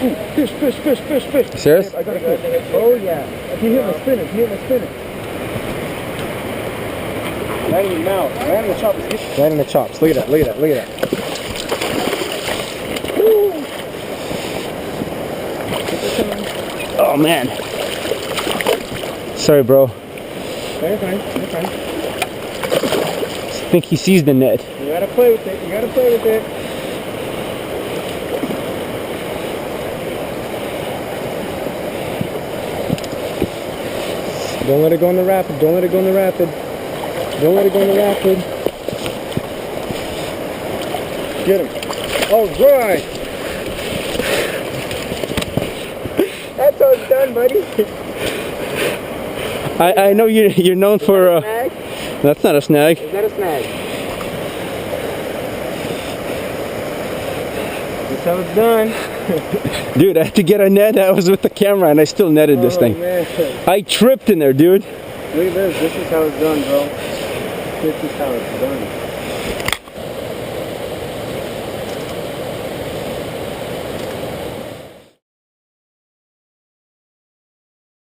Fish, fish, fish, fish, fish. Serious? I got a fish. Oh yeah. He hit my spinner. He hit my spinner. Right in the mouth. Right in the chops. Right in the chops. Look at that. Look at that. Look at that. Oh man. Sorry, bro. You're fine. You're fine. I think he sees the net. You gotta play with it. You gotta play with it. Don't let it go in the rapid. Don't let it go in the rapid. Don't let it go in the rapid. Get him. All right. That's how it's done, buddy. I know you're known for. That's not a snag. Is that a snag? That's how it's done. Dude, I had to get a net. I was with the camera and I still netted this thing. Man. I tripped in there, dude. Look at this. This is how it's done, bro. This is how it's done.